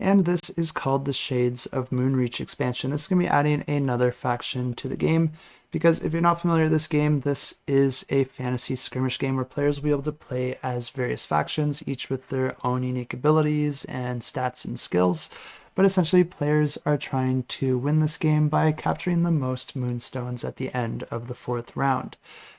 and this is called the Shades of Moonreach expansion. This is going to be adding another faction to the game, because if you're not familiar with this game, this is a fantasy skirmish game where players will be able to play as various factions, each with their own unique abilities and stats and skills. But essentially, players are trying to win this game by capturing the most Moonstones at the end of the 4th round.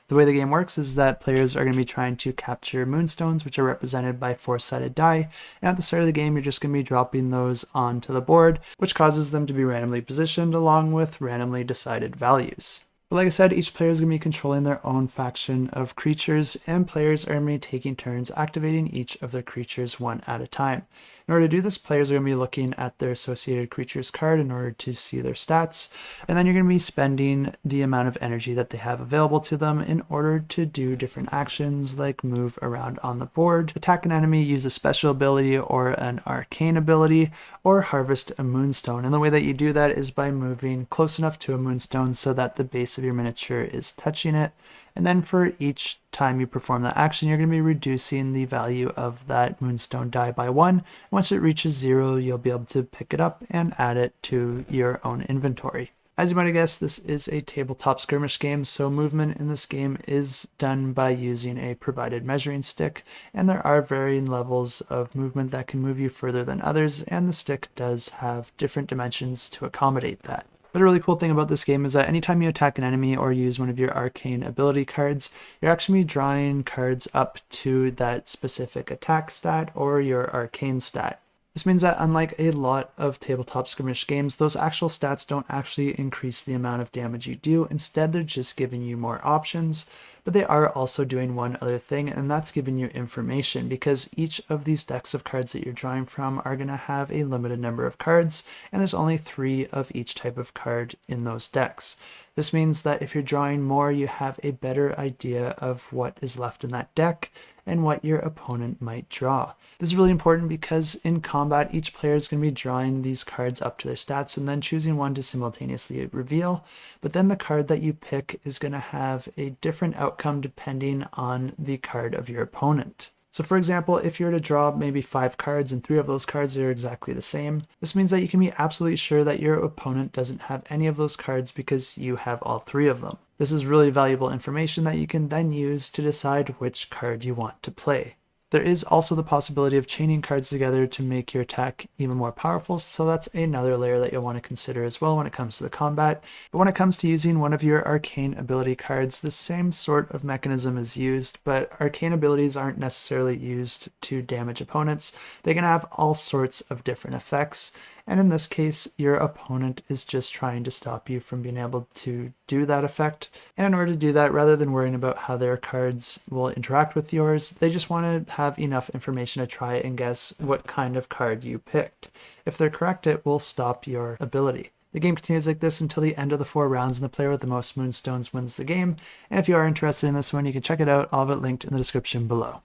The way the game works is that players are going to be trying to capture Moonstones, which are represented by 4-sided die, and at the start of the game, you're just going to be dropping those onto the board, which causes them to be randomly positioned along with randomly decided values. But like I said, each player is going to be controlling their own faction of creatures, and players are going to be taking turns activating each of their creatures one at a time. In order to do this, players are going to be looking at their associated creatures card in order to see their stats, and then you're going to be spending the amount of energy that they have available to them in order to do different actions like move around on the board, attack an enemy, use a special ability or an arcane ability, or harvest a Moonstone. And the way that you do that is by moving close enough to a Moonstone so that the base of your miniature is touching it, and then for each time you perform that action, you're going to be reducing the value of that Moonstone die by 1. Once it reaches 0, you'll be able to pick it up and add it to your own inventory. As you might have guessed, this is a tabletop skirmish game, so movement in this game is done by using a provided measuring stick, and there are varying levels of movement that can move you further than others, and the stick does have different dimensions to accommodate that. But a really cool thing about this game is that anytime you attack an enemy or use one of your arcane ability cards, you're actually drawing cards up to that specific attack stat or your arcane stat. This means that unlike a lot of tabletop skirmish games, those actual stats don't actually increase the amount of damage you do. Instead, they're just giving you more options, but they are also doing one other thing, and that's giving you information, because each of these decks of cards that you're drawing from are going to have a limited number of cards, and there's only 3 of each type of card in those decks. This means that if you're drawing more, you have a better idea of what is left in that deck and what your opponent might draw. This is really important because in combat, each player is going to be drawing these cards up to their stats and then choosing one to simultaneously reveal. But then the card that you pick is going to have a different outcome depending on the card of your opponent. So for example, if you were to draw maybe 5 cards and 3 of those cards are exactly the same, this means that you can be absolutely sure that your opponent doesn't have any of those cards because you have all 3 of them. This is really valuable information that you can then use to decide which card you want to play. There is also the possibility of chaining cards together to make your attack even more powerful, so that's another layer that you'll want to consider as well when it comes to the combat. But when it comes to using one of your arcane ability cards, the same sort of mechanism is used, but arcane abilities aren't necessarily used to damage opponents. They can have all sorts of different effects, and in this case, your opponent is just trying to stop you from being able to do that effect. And in order to do that, rather than worrying about how their cards will interact with yours, they just want to have enough information to try and guess what kind of card you picked. If they're correct, it will stop your ability. The game continues like this until the end of the 4 rounds, and the player with the most Moonstones wins the game. And if you are interested in this one, you can check it out. I'll have it linked in the description below.